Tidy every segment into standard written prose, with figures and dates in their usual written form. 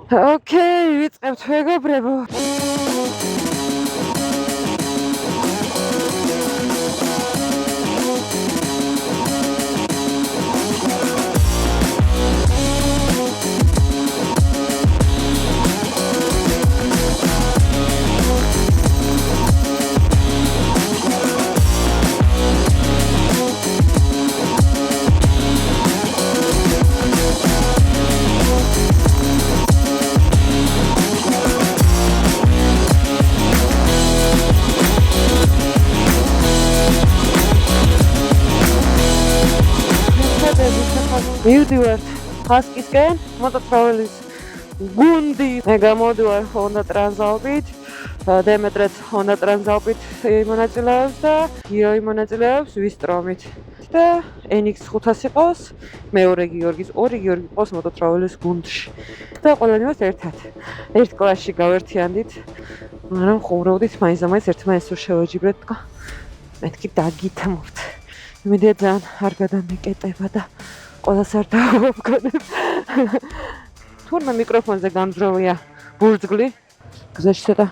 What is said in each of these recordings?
ოკეი, ვიწყებთ მეგობრებო. მივდივარ ხასკისკენ, მოტოტროლის გუნდი. მე გამოდივარ Honda Transalpით, დემეტრეც Honda Transalpით მონაწილეობს და გიო მონაწილეობს ვისტრომით. და NX 500 ყავს, მეორე გიორგის, ორი გიორგი ყავს მოტოტროლის გუნდში. და ყველანი ვართ ერთად. ერთ კლასში გავერთიანდით, მაგრამ ხოვრავდით მაინც-მაინც ერთმანეთს რო შევაჯიბრეთ და მეთქი დაგითმობთ. იმედია ძალიან არ გადამეკეტება და ყველას არ დავგონებ. თურმე მიკროფონზე გამძროულია ბურძგლი. გზაში ცოტა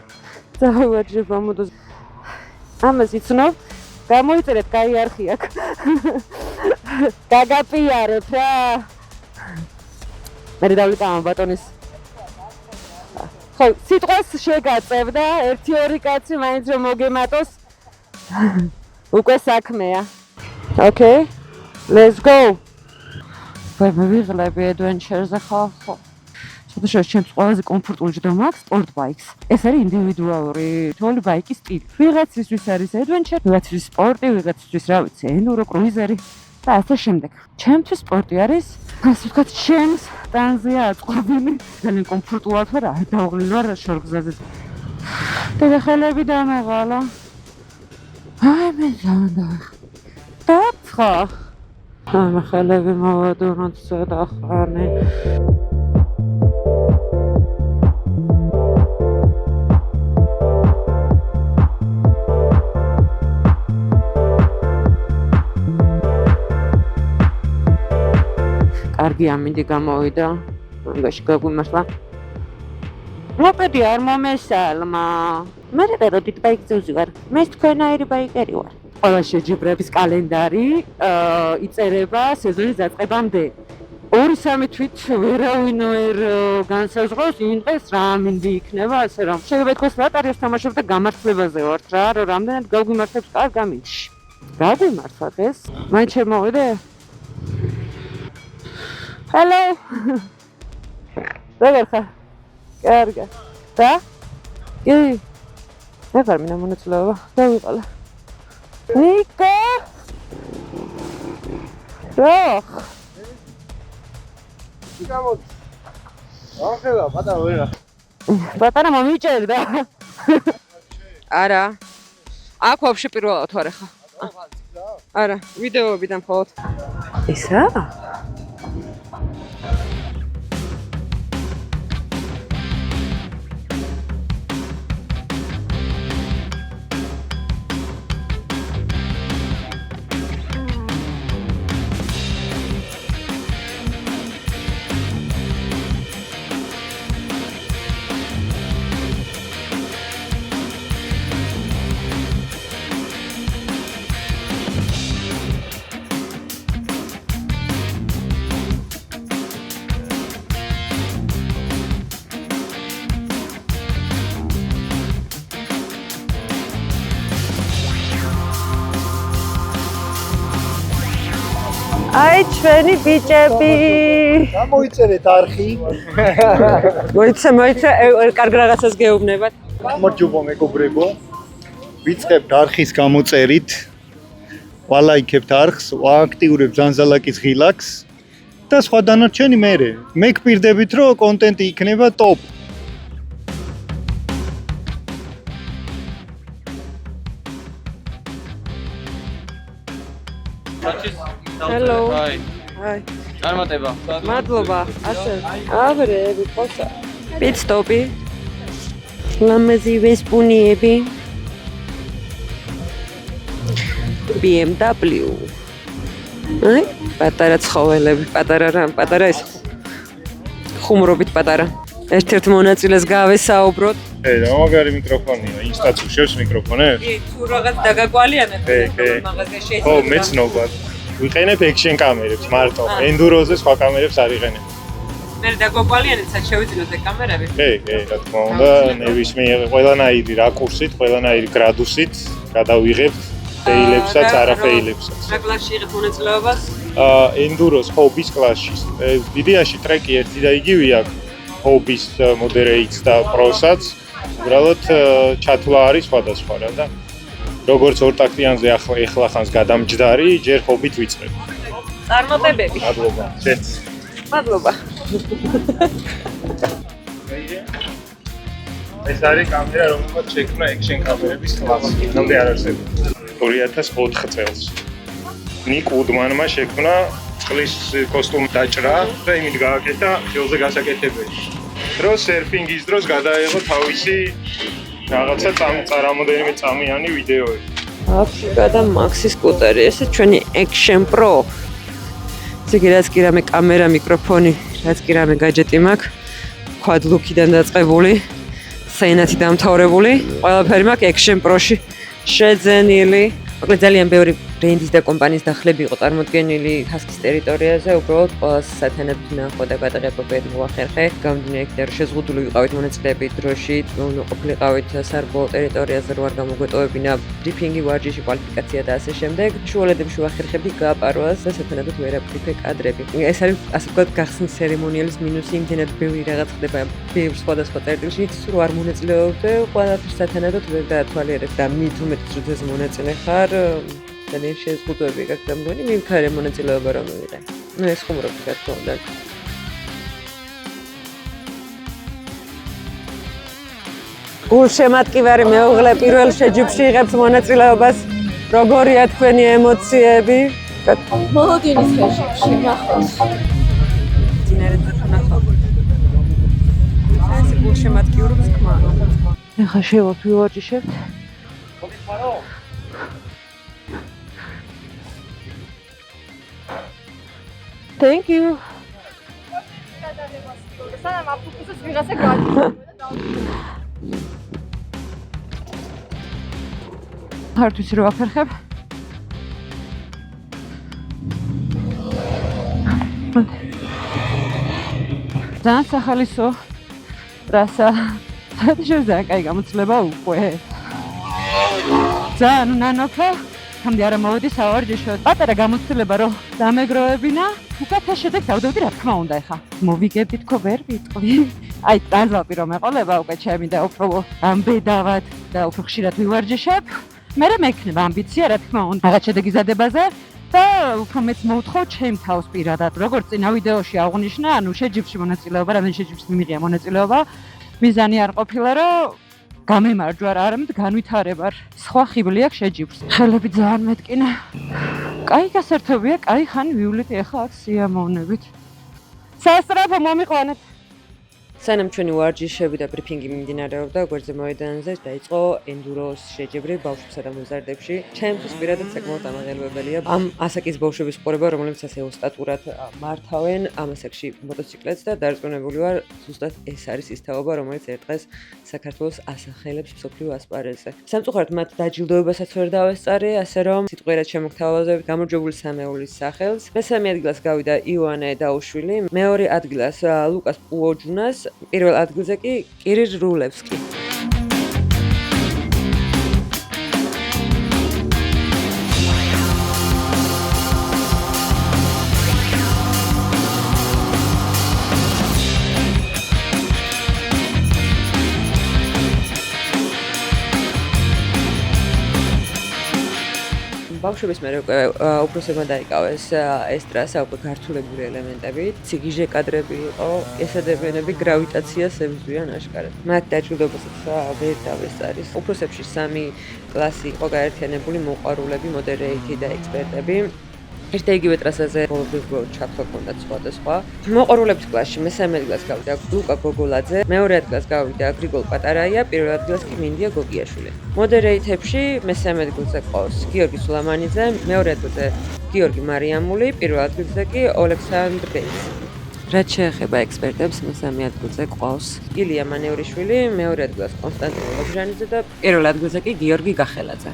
დავაჯრება მოდოს. ამას იცნობ, გამოიწერეთ კაი არხი აქ. გაგაპიარეთ რა. მე დავიკავე ბატონის. ხო, სიტყვას შეგაწევ და 1-2 კაცი მაინც რომ მოგემატოს. უკვე საქმეა. Okay, let's go. მე ვიღლები adventure-ზე ხო. სულ ჩემს ყველაზე კომფორტული ჯდომა აქვს sport bikes. ეს არის ინდივიდუალური თოли ბაიკის სტილი. ვიღაცისთვის არის adventure, ვიღაცისთვის სპორტი, ვიღაცისთვის რა ვიცი, enduro cruiser-ი და ასე შემდეგ. ჩემთვის სპორტი არის, ასე ვთქვათ, ჩემს ტანზეა აწყობილი. ძალიან კომფორტულად ვარ, არ დავღლილ ვარ შორგზაზე. დედახელები დამეღალა. აი მე დავდახ. დაცხა. ამ ხელები მოვადუნოთ ზედახანი. კარგი ამინდი გამოვიდა. მანგაში გაგვიმართლა. მოპედი არ მომესალმა. მე რა დიდ ბაიკზე ვარ. მე თქვენაირი ბაიკერი ვარ. ყველა შეჯიბრების კალენდარი იწერება სეზონის დაწყებამდე. 2-3 თვით ვერავინ ვერ განსაზღვრავს იმ დღეს რა მინდი იქნება, ასე რომ შეიძლება თქოს ლოტარიას თამაშობ და გამართლებაზე ვართ რა, რომ რამდენად გაგვიმართებს კარგ ამინდში. გაგვიმართლა დღეს? მაინც შემოვიდე? Hello. როგორ ხარ? კარგა. და? კი. მე ვარ მინდა მონაწილეობა. დავიყალა. Niko! Doch! Digamos. Ángela, pata vera. Pata მომიჭერდა. არა. აქ ვაფშე პირველად ვარ ახლა. არა, ვიდეოებიდან მხოლოდ. ისა? Ai, ჩვენი ბიჭები. გამოიწერეთ არხი. მოიце, კარგ რაღაცას გეუბნებათ. გამარჯობა მეგობრებო. ვიწყებთ არხის გამოწერით. ვალაიქებთ არხს, ვააქტიურებთ ზანზალაკის ღილაკს და სხვა დანარჩენი მერე. მე გპირდებით, რომ კონტენტი იქნება ტოპ. Hello. Hi. Წარმატება. მადლობა. ასე. აბრები, ყოცა. Pit stop-ი. ლამაზი ვესპუნიები. BMW. პატარა ცხოველები, პატარა ეს ხუმრობით პატარა. ერთ-ერთ მონაწილეს გავესაუბროთ. რა მაგარი მიკროფონია, ინსტაც უშვებს მიკროფონებს? კი, თუ რაღაც დაგაკვალიანებ მაღაზიაში. ხო, მეცნობა. ვიყენებ ექშენ კამერებს მარტო. ენდუროზე სხვა კამერებს არ იყენებ. მე დაგაკვალიანებ, სად შევიძინოთ ეგ კამერები? კი, რა თქმა უნდა, ნებისმიერ ყველანაირი რაკურსით, ყველანაირი გრადუსით გადავიღებთ ფეილებსაც, არაფეილებსაც. რა კლასში იღებ მონაწილეობას? ენდუროს ჰობის კლასში. იდეაში ტრეკი ერთი და იგივე აქვს. ჰობის მოდერეიც და პროსაც. უბრალოდ ჩათვლა არის სხვადასხვა რა და როგორც ორტაქტიანზე ახლა ხანს გადამჯდარი, ჯერ ჰობით ვიწყებ. წარმატებები. მადლობა. შენც. მადლობა. ეს არის კამერა, რომელმაც შექმნა ექშენ კამერების კლასი. ნამდვილად არ არსებობს. 2004 წელს. ნიკ უდმანმა შექმნა წყლის კოსტუმი დაჭრა და იმით გააკეთა ფილზე გასაკეთებელი. დროს სერფინგის დროს გადაიღო თავისი რაღაცა რამოდენიმე წამიანი ვიდეოები. აფრიკა და მაქსი სკუტერი, ესე ჩვენი Action Pro. ზეგი რაც კი რამე კამერა, მიკროფონი, რაც კი რამე გაჯეტი მაქვს, quad look-იდან დაწყებული, სცენათი დამთავრებული, ყველაფერი მაქვს Action Pro-ში შეძენილი. მოკლედ ძალიან ბევრი ბრენდის და კომპანიის დახლები იყო წარმოდგენილი ჰასკის ტერიტორიაზე, უბრალოდ ყველას სათანადოდ ნახვა და გადაღებები მოახერხე. გამომდინარე იქიდან რომ შეზღუდული ვიყავით მონაწილეები დროშით, ყოფილიყავით სარბოლო ტერიტორიაზე, რომ არ გამოგვეტოვებინა ბრიფინგი, ვარჯიში, კვალიფიკაცია და ასე შემდეგ. შუალედებში ვახერხებდი გააპარვას და სათანადოდ ვერაფრიფე კადრები. ეს არის ასე ვთქვათ გახსნის ცერემონიალის მინუსი, იმდენად ბევრი რაღაც ხდება ბევრ სხვადასხვა წერტილში, რომ არ მონაწილეობდე, ყველაფერს სათანადოდ ვერ გაათვალიერებ და მით უმეტეს როდესაც მონაწილე ხარ ძალიან შეზღუდვები გაქვს და მგონი მივქარე მონაწილეობა რომ მივიღე. ნუ ეს ხუმრობ რა თქმა უნდა. გულშემატკივარი მეუღლე პირველ შეჯიბრში იღებს მონაწილეობას. როგორია თქვენი ემოციები? მოლოდინის შეჯიბრში ნახოთ. ძინერეზე ნახოთ. ეს გულშემატკივრობს თქმა. ეხა შევაფილვარჯიშებთ. Thank you. სანამ აფუქუსს ვიღაცა გააჩნია. ხართვის რო აფერხებ. ძალიან სახალისო ტრასა. შეიძლება კაი გამოცდილება უკვე. ძალიან ნანოფა. თამდე არა მოვედი სავარჯიშოდ. პატარა გამოცდილება რომ დამეგროვებინა. უკეთ შედეგს დავდევდი რა თქმა უნდა ეხა. მოვიგებდი თქო ვერ ვიტყვი. აი ტრანსლაპი რომ ეყოლება უკვე ჩემი და უფრო ამბედავად და უფრო ხშირად ვივარჯიშებ. მე მექნება ამბიცია რა თქმა უნდა რაღაც შედეგის დადებაზე და უფრო მეც მოვთხოვ ჩემ თავს პირადად. როგორც წინა ვიდეოში აღნიშნა, ანუ შეჯიბრში მონაწილეობა, რამდენი შეჯიბრში მიმიღია მონაწილეობა, მიზანი არ ყოფილა რომ გამემარჯვა რა, არამედ განვითარება. სხვა ხიბლი აქვს შეჯიბრს. ხელები ძალიან მეტკინა. კაი გასართობია, კაი ხანი ვივლით ეხა აქ სიამოვნებით. სასწრაფო მომიყვანეთ. სანამ ჩვენი ვარჯიშები და ბრიფინგი მიმდინარეობდა გვერდზე მოედანზე, დაიწყო ენდუროს შეჯიბრი ბავშვებსა და მოზარდებში. ჩემთვის პირადად საკმაოდ ამაღელვებელია ამ ასაკის ბავშვების ყურება, რომლებიც ასე ოსტატურად მართავენ ამ ასაკში მოტოციკლეთს და დარწმუნებული ვარ, ზუსტად ეს არის ის თაობა, რომელიც ერთ დღეს საქართველოს ასახელებს მსოფლიო ასპარეზზე. სამწუხაროდ მათ დაჯილდოებასაც ვერ დავესწარი, ასე რომ სიტყვიერად შემოგთავაზებთ გამარჯვებული სამეულის სახელს. მესამე ადგილას გავიდა ივანე დაუშვილი, მეორე ადგილას ლუკას პუოჯუნას, პირველ ადგილზე კი კირილ რულევსკი. ბავშვების მე უკვე უფროსებმა დაიკავეს ეს ტრასა უკვე გართულებული ელემენტებით, ციგიჟე კადრები იყო, ესადებიანები გრავიტაციას ებრძვიან აშკარად. მათ დაჯილდოებასაც ვერ დავესწარი. უფროსებში 3 კლასი იყო გაერთიანებული მოყვარულები, მოდერეითი და ექსპერტები. ერთ და იგივე ტრასაზე ბოლო ჩათვლა ჰქონდათ სხვადასხვა. მოყვარულების კლასში მესამე ადგილას გავიდა ლუკა გოგოლაძე, მეორე ადგილას გავიდა გრიგოლ პატარაია, პირველ ადგილას კი მინდია გოგიაშვილი. მოდერეითებში მესამე ადგილზე ყავს გიორგი სულამანიძე, მეორე ადგილზე გიორგი მარიამული, პირველ ადგილზე კი ოლექსანდრ ბეის. რაც შეეხება ექსპერტებს, მესამე ადგილზე ყავს ილია მანევრიშვილი, მეორე ადგილას კონსტანტინე ლობჟანიძე და პირველ ადგილზე კი გიორგი გახელაძე.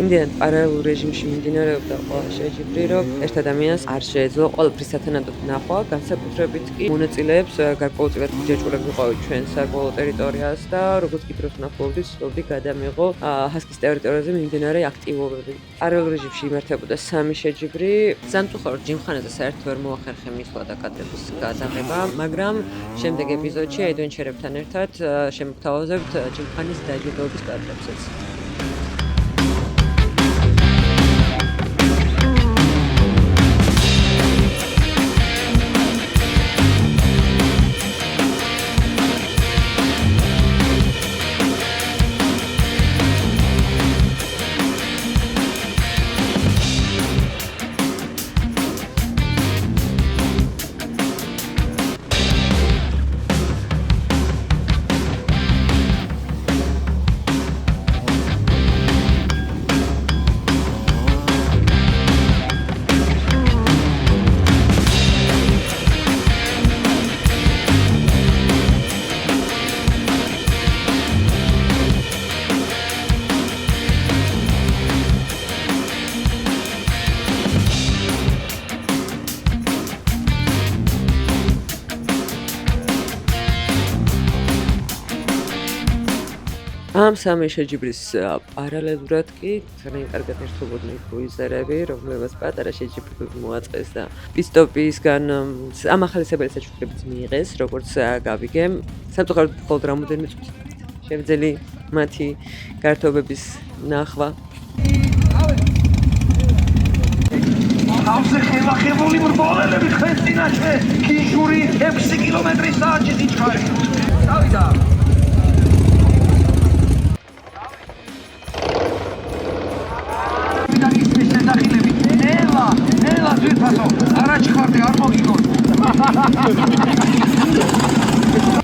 იმდენად პარალელურ რეჟიმში მიმდინარეობდა ყველა შეჯიბრი, რომ ერთ ადამიანს არ შეეძლო ყველაფრის სათანადოდ ნახვა, განსაკუთრებით კი მონაწილეებს გარკვეულწილად ჯეჭვრები ვიყავით ჩვენ საკოლო ტერიტორიას და როგორც კი დროს ვნახულობდით, ვსწავლდი გადამიღო ჰასკის ტერიტორიაზე მიმდინარე აქტივობები. პარალელურ რეჟიმში იმართებოდა 3 შეჯიბრი. სამწუხაროდ ჯიმხანაზე საერთოდ ვერ მოახერხე მისვლა და კადრების გადაღება, მაგრამ შემდეგ ეპიზოდში ადვენჩერებთან ერთად შემოგთავაზებთ ჯიმხანის დაჯილდოების კადრებსაც. ამ სამი შეჯიბრის პარალელურად კი ძალიან კარგად ერთობოდნენ კრუიზერები, რომლებსაც პატარა შეჯიბრები მოაწყეს და პისტოპისგან ამახალისებელი საჩუქრებიც მიიღეს, როგორც გავიგე. სამწუხაროდ მხოლოდ რამოდენიმე წუთი შევძელი მათი გართობების ნახვა. ავზე ხელახებული მრბოლელები ხეს წინაშე ქიჟური 6 კილომეტრის საათში სიჩქარე. დავიდა ელა ძვირფასო არაჩქარდი არ მოგიგონ.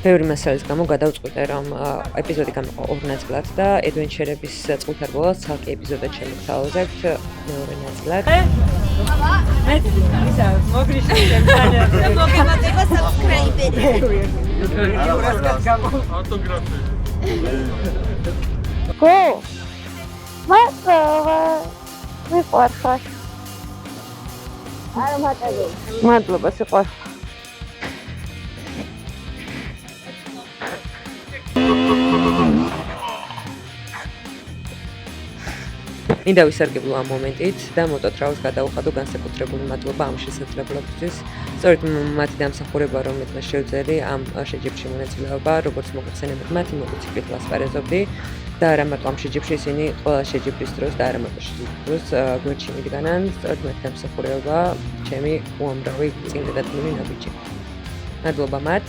ბევრი მასალის გამო გადავწყვიტე რომ ეპიზოდი გამოყო ორ ნაწილად და ადვენჩერების წყვილთან ბოლოს ცალკე ეპიზოდად შემოგთავაზებთ მეორე ნაწილად. მე ისა მოგრიშე ჩემთან მოგემატება subscribe-ები. ავტოგრაფი. გო მასალა მიყვარხარ. არ მატები. მადლობა სიყვარული. მინდა ვისარგებლო ამ მომენტით და მოტოტრაულს გადავუხადო განსაკუთრებული მადლობა ამ შესაძლებლობისთვის. სწორედ მათი დამსახურება, რომელიც მას შევძელი ამ შეჯიბრში მონაწილეობა, როგორც მოგხსენებთ, მათი მოტოციკლით ლასპარეზობდი და არა მარტო ამ შეჯიბრში, ისინი ყველა შეჯიბრის დროს და არა მარტო შეჯიბრის დროს გვერდში მიდგანან. სწორედ მათი დამსახურება ჩემი უამრავი წინ გადადგმული ნაბიჯი. მადლობა მათ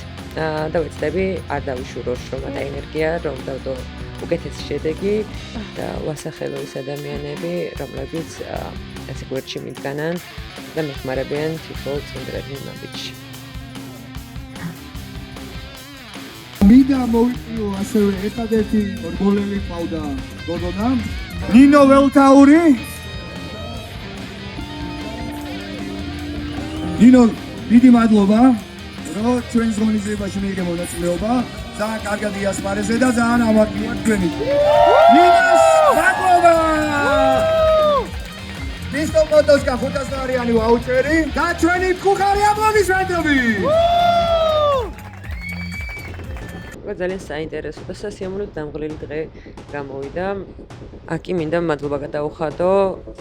და ვეცდები არ დავიშურო შრომა და ენერგია, რომ დავდო უკეთესი შედეგი და ვასახელო ის ადამიანები, რომლებიც ასე გვერდში მიდგანან და მეხმარებიან თითოეულ წინ გადადგმულ ნაბიჯში. მინდა მოვიწიო ასევე ერთადერთი მრბოლელი ყავდა გოგონა ნინო ველთაური. ნინო, დიდი მადლობა, რომ ჩვენს ღონისძიებაში მიიღე მონაწილეობა. ძალიან კარგად იასპარეზე და ძალიან ამაყია თქვენი. ნინოს მადლობა! მისტო მოტოსკა 500 ლარიანი ვაუჩერი და ჩვენი მკუხარი აპლოდისმენტები. ძალიან საინტერესო და სასიამოვნო დამღლელი დღე გამოვიდა. აქ მინდა მადლობა გადაუხადო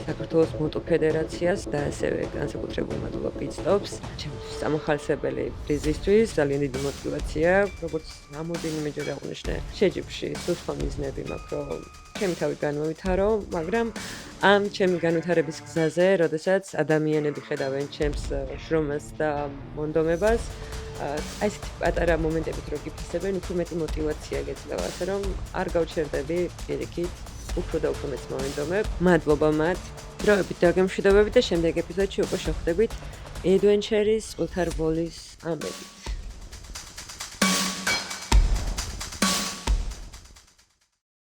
საქართველოს მოტო ფედერაციას და ასევე განსაკუთრებული მადლობა პიტსტოპს. ჩემთვის სამახალისებელი პრიზისთვის ძალიან დიდი мотиваცია, როგორც რამოდენიმეჯერ აღნიშნე შეჯიბრში სულ სხვა მიზნები მაქვს, რომ ჩემი თავი განმოვითარო, მაგრამ ამ ჩემი განვითარების გზაზე, როდესაც ადამიანები ხედავენ ჩემს შრომას და მონდომებას, აი ესეთი პატარა მომენტებით რო გიფიქრებენ, უფრო მეტი мотиваცია გეძლევა, ასე რომ არ გავჩერდები პირიქით, უფრო და უფრო მეც მომენტომებ. მადლობა მათ. დროებით დაგემშვიდობებით და შემდეგ ეპიზოდში უკვე შევხვდებით ადვენჩერის უთარბოლის ამბებით.